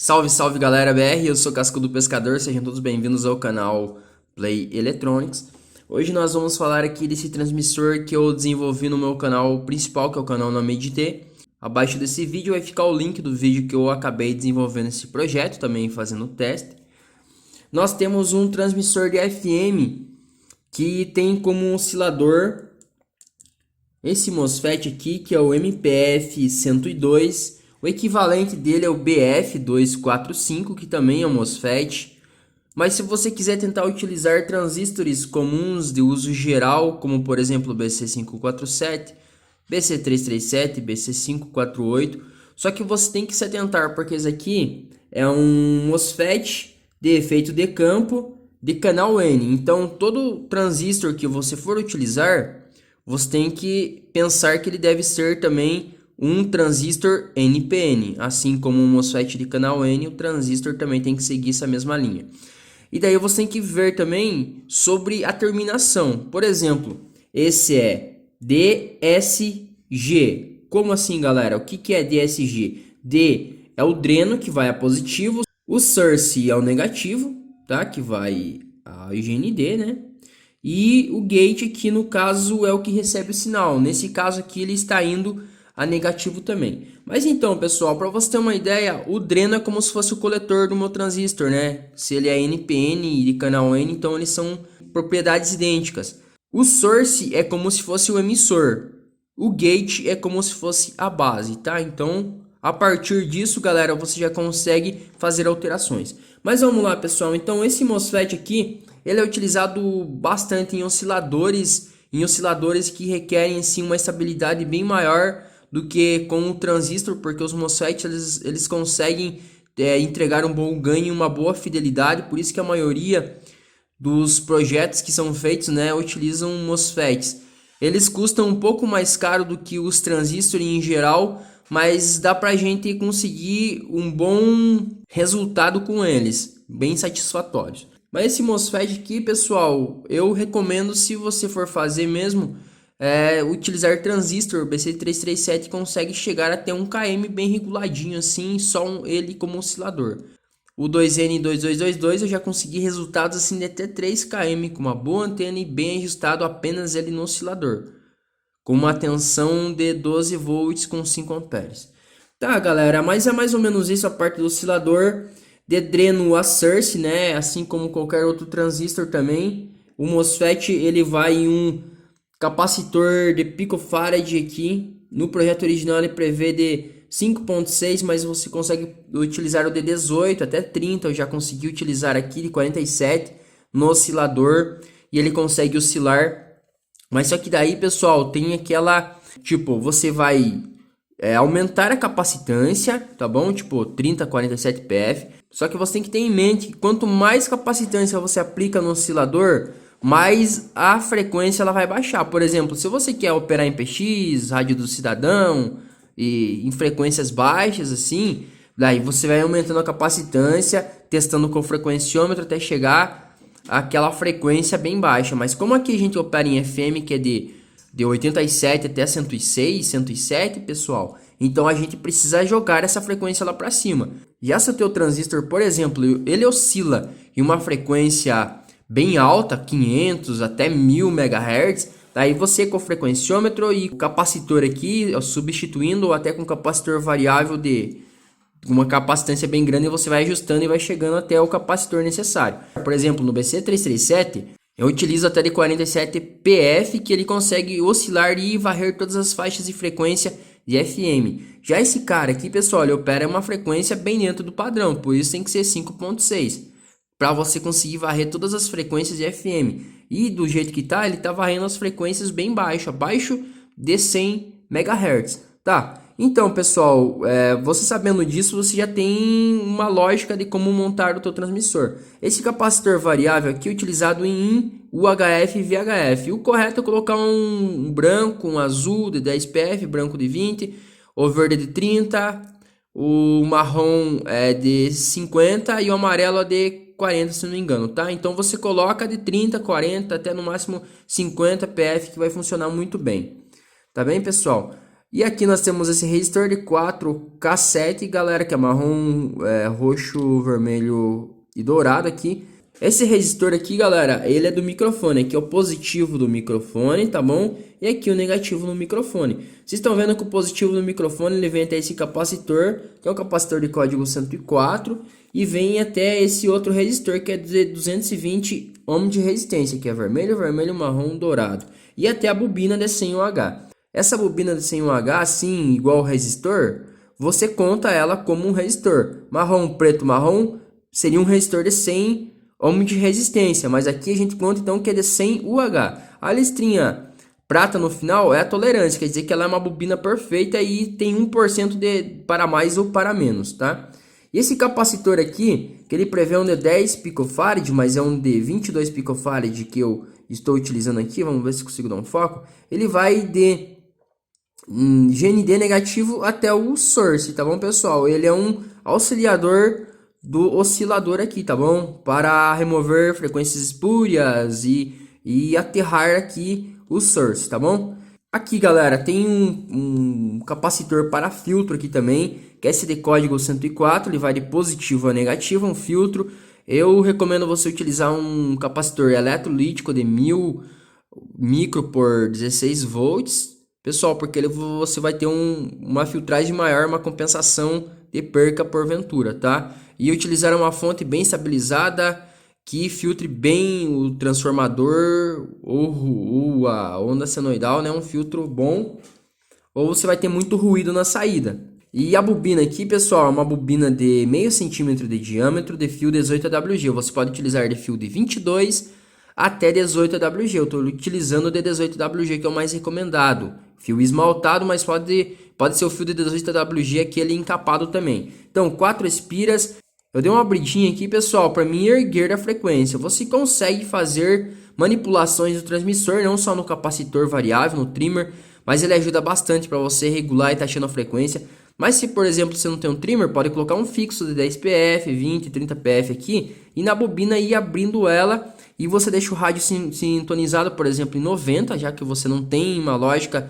Salve, salve galera BR, eu sou Casco do Pescador, sejam todos bem-vindos ao canal Play Electronics. Hoje nós vamos falar aqui desse transmissor que eu desenvolvi no meu canal principal, que é o canal Nome T. Abaixo desse vídeo vai ficar o link do vídeo que eu acabei desenvolvendo esse projeto, também fazendo o teste. Nós temos um transmissor de FM que tem como oscilador esse MOSFET aqui, que é o MPF 102. O equivalente dele é o BF245, que também é um MOSFET. Mas se você quiser tentar utilizar transistores comuns de uso geral, como por exemplo o BC547, BC337, BC548, só que você tem que se atentar, porque esse aqui é um MOSFET de efeito de campo de canal N. Então todo transistor que você for utilizar, você tem que pensar que ele deve ser também um transistor NPN, assim como um MOSFET de canal N, o transistor também tem que seguir essa mesma linha. E daí você tem que ver também sobre a terminação. Por exemplo, esse é DSG. Como assim, galera? O que é DSG? D é o dreno, que vai a positivo. O source é o negativo, tá? Que vai a IGND, né? E o gate aqui, no caso, é o que recebe o sinal. Nesse caso aqui, ele está indo a negativo também. Mas então, pessoal, para você ter uma ideia, o dreno é como se fosse o coletor do meu transistor, né? Se ele é NPN e de canal N, então eles são propriedades idênticas. O source é como se fosse o emissor. O gate é como se fosse a base, tá? Então, a partir disso, galera, você já consegue fazer alterações. Mas vamos lá, pessoal. Então, esse MOSFET aqui, ele é utilizado bastante em osciladores que requerem assim uma estabilidade bem maior do que com o transistor, porque os MOSFETs eles conseguem entregar um bom ganho e uma boa fidelidade. Por isso que a maioria dos projetos que são feitos, né, utilizam MOSFETs. Eles custam um pouco mais caro do que os transistores em geral, mas dá pra gente conseguir um bom resultado com eles, bem satisfatórios. Mas esse MOSFET aqui, pessoal, eu recomendo, se você for fazer mesmo, utilizar transistor. O BC337 consegue chegar até 1 km bem reguladinho assim, só ele como oscilador. O 2N2222 eu já consegui resultados assim de até 3 km com uma boa antena e bem ajustado apenas ele no oscilador, com uma tensão de 12 volts com 5 amperes. Tá, galera, mas é mais ou menos isso a parte do oscilador. De dreno a source, né? Assim como qualquer outro transistor também. O MOSFET ele vai em um capacitor de picofarad aqui. No projeto original ele prevê de 5.6, mas você consegue utilizar o de 18 até 30. Eu já consegui utilizar aqui de 47 no oscilador e ele consegue oscilar. Mas só que daí, pessoal, tem aquela, tipo, você vai aumentar a capacitância, tá bom? Tipo, 30, 47 PF. Só que você tem que ter em mente que quanto mais capacitância você aplica no oscilador, mais a frequência ela vai baixar. Por exemplo, se você quer operar em PX, rádio do cidadão e em frequências baixas assim, daí você vai aumentando a capacitância, testando com o frequenciômetro até chegar àquela frequência bem baixa. Mas como aqui a gente opera em FM, que é de 87 até 106, 107, pessoal, então a gente precisa jogar essa frequência lá para cima. Já se o teu transistor, por exemplo, ele oscila em uma frequência bem alta, 500 até 1000 MHz, daí você com o frequenciômetro e o capacitor aqui, substituindo, ou até com capacitor variável de uma capacitância bem grande, você vai ajustando e vai chegando até o capacitor necessário. Por exemplo, no BC337, eu utilizo até de 47 PF, que ele consegue oscilar e varrer todas as faixas de frequência de FM. Já esse cara aqui, pessoal, ele opera uma frequência bem dentro do padrão, por isso tem que ser 5.6, para você conseguir varrer todas as frequências de FM. E do jeito que tá, ele tá varrendo as frequências bem baixo, abaixo de 100 MHz, tá? Então, pessoal, você sabendo disso, você já tem uma lógica de como montar o teu transmissor. Esse capacitor variável aqui é utilizado em UHF e VHF. O correto é colocar um branco, um azul de 10 PF, branco de 20, o verde de 30, o marrom é de 50 e o amarelo é de 40, se não me engano, tá? Então você coloca de 30, 40 até no máximo 50 PF, que vai funcionar muito bem. Tá bem, pessoal? E aqui nós temos esse resistor de 4K7, galera, que é marrom, roxo, vermelho e dourado aqui. Esse resistor aqui, galera, ele é do microfone. Aqui é o positivo do microfone, tá bom? E aqui o negativo no microfone. Vocês estão vendo que o positivo do microfone, ele vem até esse capacitor, que é o capacitor de código 104. E vem até esse outro resistor, que é de 220 ohms de resistência, que é vermelho, vermelho, marrom, dourado. E até a bobina de 100UH. Essa bobina de 100UH, assim, igual o resistor, você conta ela como um resistor. Marrom, preto, marrom, seria um resistor de 100 ohms de resistência. Mas aqui a gente conta então que é de 100UH. A listrinha prata no final é a tolerância, quer dizer que ela é uma bobina perfeita e tem 1% de para mais ou para menos, tá? E esse capacitor aqui, que ele prevê um de 10 picofarad, mas é um de 22 picofarad que eu estou utilizando aqui, vamos ver se consigo dar um foco. Ele vai de GND negativo até o source, tá bom, pessoal? Ele é um auxiliador do oscilador aqui, tá bom? Para remover frequências espúrias e aterrar aqui o source, tá bom? Aqui, galera, tem um capacitor para filtro aqui também, que é esse de código 104, ele vai de positivo a negativo, um filtro. Eu recomendo você utilizar um capacitor eletrolítico de 1000 micro por 16 volts, pessoal, porque você vai ter uma filtragem maior, uma compensação de perca porventura, tá? E utilizar uma fonte bem estabilizada, que filtre bem o transformador ou a onda senoidal, né? Um filtro bom, ou você vai ter muito ruído na saída. E a bobina aqui, pessoal, é uma bobina de meio centímetro de diâmetro de fio 18AWG. Você pode utilizar de fio de 22 até 18AWG. Eu estou utilizando o de 18AWG, que é o mais recomendado. Fio esmaltado, mas pode ser o fio de 18AWG, aquele encapado também. Então, 4 espiras. Eu dei uma abridinha aqui, pessoal, para mim erguer a frequência. Você consegue fazer manipulações do transmissor, não só no capacitor variável, no trimmer, mas ele ajuda bastante para você regular e taxando a frequência. Mas se, por exemplo, você não tem um trimmer, pode colocar um fixo de 10 PF, 20, 30 PF aqui e na bobina ir abrindo ela e você deixa o rádio sintonizado, por exemplo, em 90, já que você não tem uma lógica,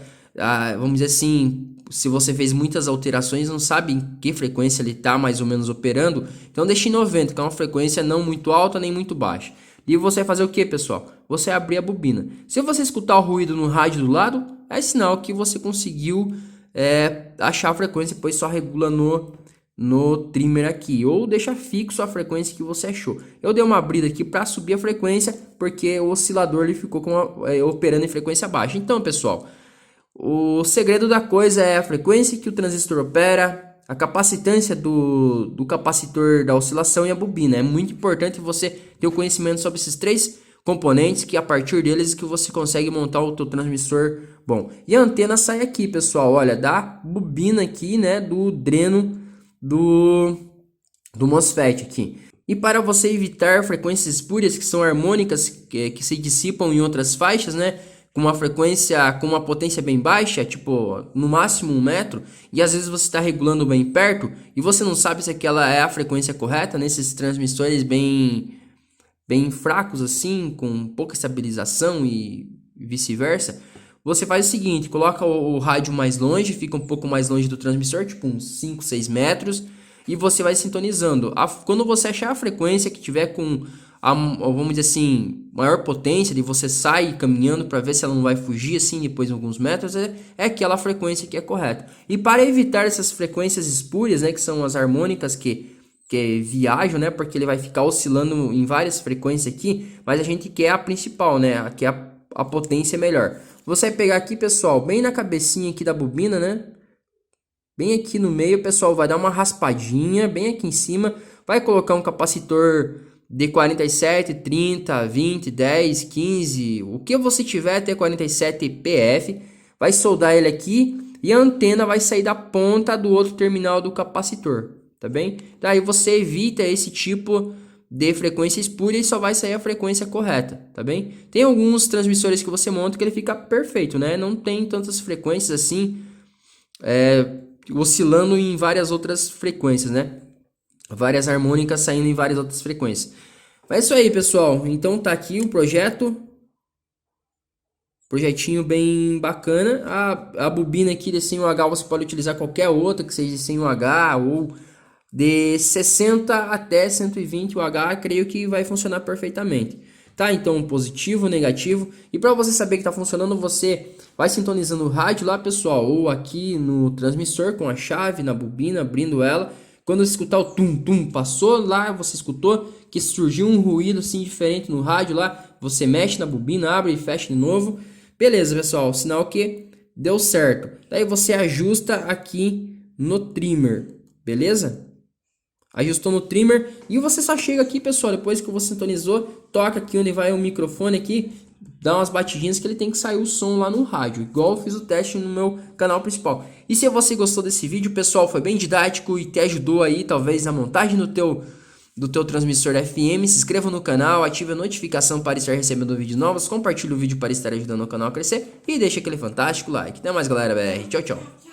vamos dizer assim, se você fez muitas alterações, não sabe em que frequência ele está mais ou menos operando, então deixe em 90, que é uma frequência não muito alta nem muito baixa. E você vai fazer o que, pessoal? Você vai abrir a bobina. Se você escutar o ruído no rádio do lado, é sinal que você conseguiu achar a frequência, pois só regula no trimmer aqui, ou deixa fixo a frequência que você achou. Eu dei uma abrida aqui para subir a frequência, porque o oscilador ele ficou operando em frequência baixa. Então, pessoal, o segredo da coisa é a frequência que o transistor opera, a capacitância do capacitor da oscilação e a bobina. É muito importante você ter o conhecimento sobre esses três componentes, que a partir deles que você consegue montar o teu transmissor bom. E a antena sai aqui, pessoal, olha, da bobina aqui, né, do dreno do MOSFET aqui. E para você evitar frequências espúrias, que são harmônicas, que se dissipam em outras faixas, né, com uma frequência, com uma potência bem baixa, tipo, no máximo 1 metro, e às vezes você está regulando bem perto, e você não sabe se aquela é a frequência correta, nesses transmissores bem fracos assim, com pouca estabilização e vice-versa, você faz o seguinte, coloca o rádio mais longe, fica um pouco mais longe do transmissor, tipo uns 5, 6 metros, e você vai sintonizando. Quando você achar a frequência que tiver com, vamos dizer assim, maior potência, de você sai caminhando para ver se ela não vai fugir assim depois de alguns metros, é aquela frequência que é correta. E para evitar essas frequências espúrias, né, que são as harmônicas que viajam, né, porque ele vai ficar oscilando em várias frequências aqui, mas a gente quer a principal, né, que é a potência melhor. Você vai pegar aqui, pessoal, bem na cabecinha aqui da bobina, né, bem aqui no meio, pessoal, vai dar uma raspadinha, bem aqui em cima, vai colocar um capacitor de 47, 30, 20, 10, 15, o que você tiver até 47 PF, vai soldar ele aqui e a antena vai sair da ponta do outro terminal do capacitor, tá bem? Daí você evita esse tipo de frequência espúria e só vai sair a frequência correta, tá bem? Tem alguns transmissores que você monta que ele fica perfeito, né? Não tem tantas frequências assim, oscilando em várias outras frequências, né? Várias harmônicas saindo em várias outras frequências. Mas é isso aí, pessoal. Então tá aqui o projeto. Projetinho bem bacana. A bobina aqui de 100UH você pode utilizar qualquer outra que seja de 100UH ou de 60 até 120 UH, creio que vai funcionar perfeitamente. Tá? Então, positivo, negativo. E para você saber que está funcionando, você vai sintonizando o rádio lá, pessoal, ou aqui no transmissor com a chave na bobina, abrindo ela. Quando você escutar o tum-tum, passou lá, você escutou que surgiu um ruído assim diferente no rádio lá, você mexe na bobina, abre e fecha de novo. Beleza, pessoal, sinal que deu certo. Daí você ajusta aqui no trimmer, beleza? Ajustou no trimmer e você só chega aqui, pessoal, depois que você sintonizou, toca aqui onde vai o microfone aqui, dá umas batidinhas que ele tem que sair o som lá no rádio, igual eu fiz o teste no meu canal principal. E se você gostou desse vídeo, pessoal, foi bem didático e te ajudou aí, talvez, na montagem do teu transmissor FM, se inscreva no canal, ative a notificação para estar recebendo vídeos novos, compartilhe o vídeo para estar ajudando o canal a crescer e deixe aquele fantástico like. Até mais, galera, BR. Tchau, tchau.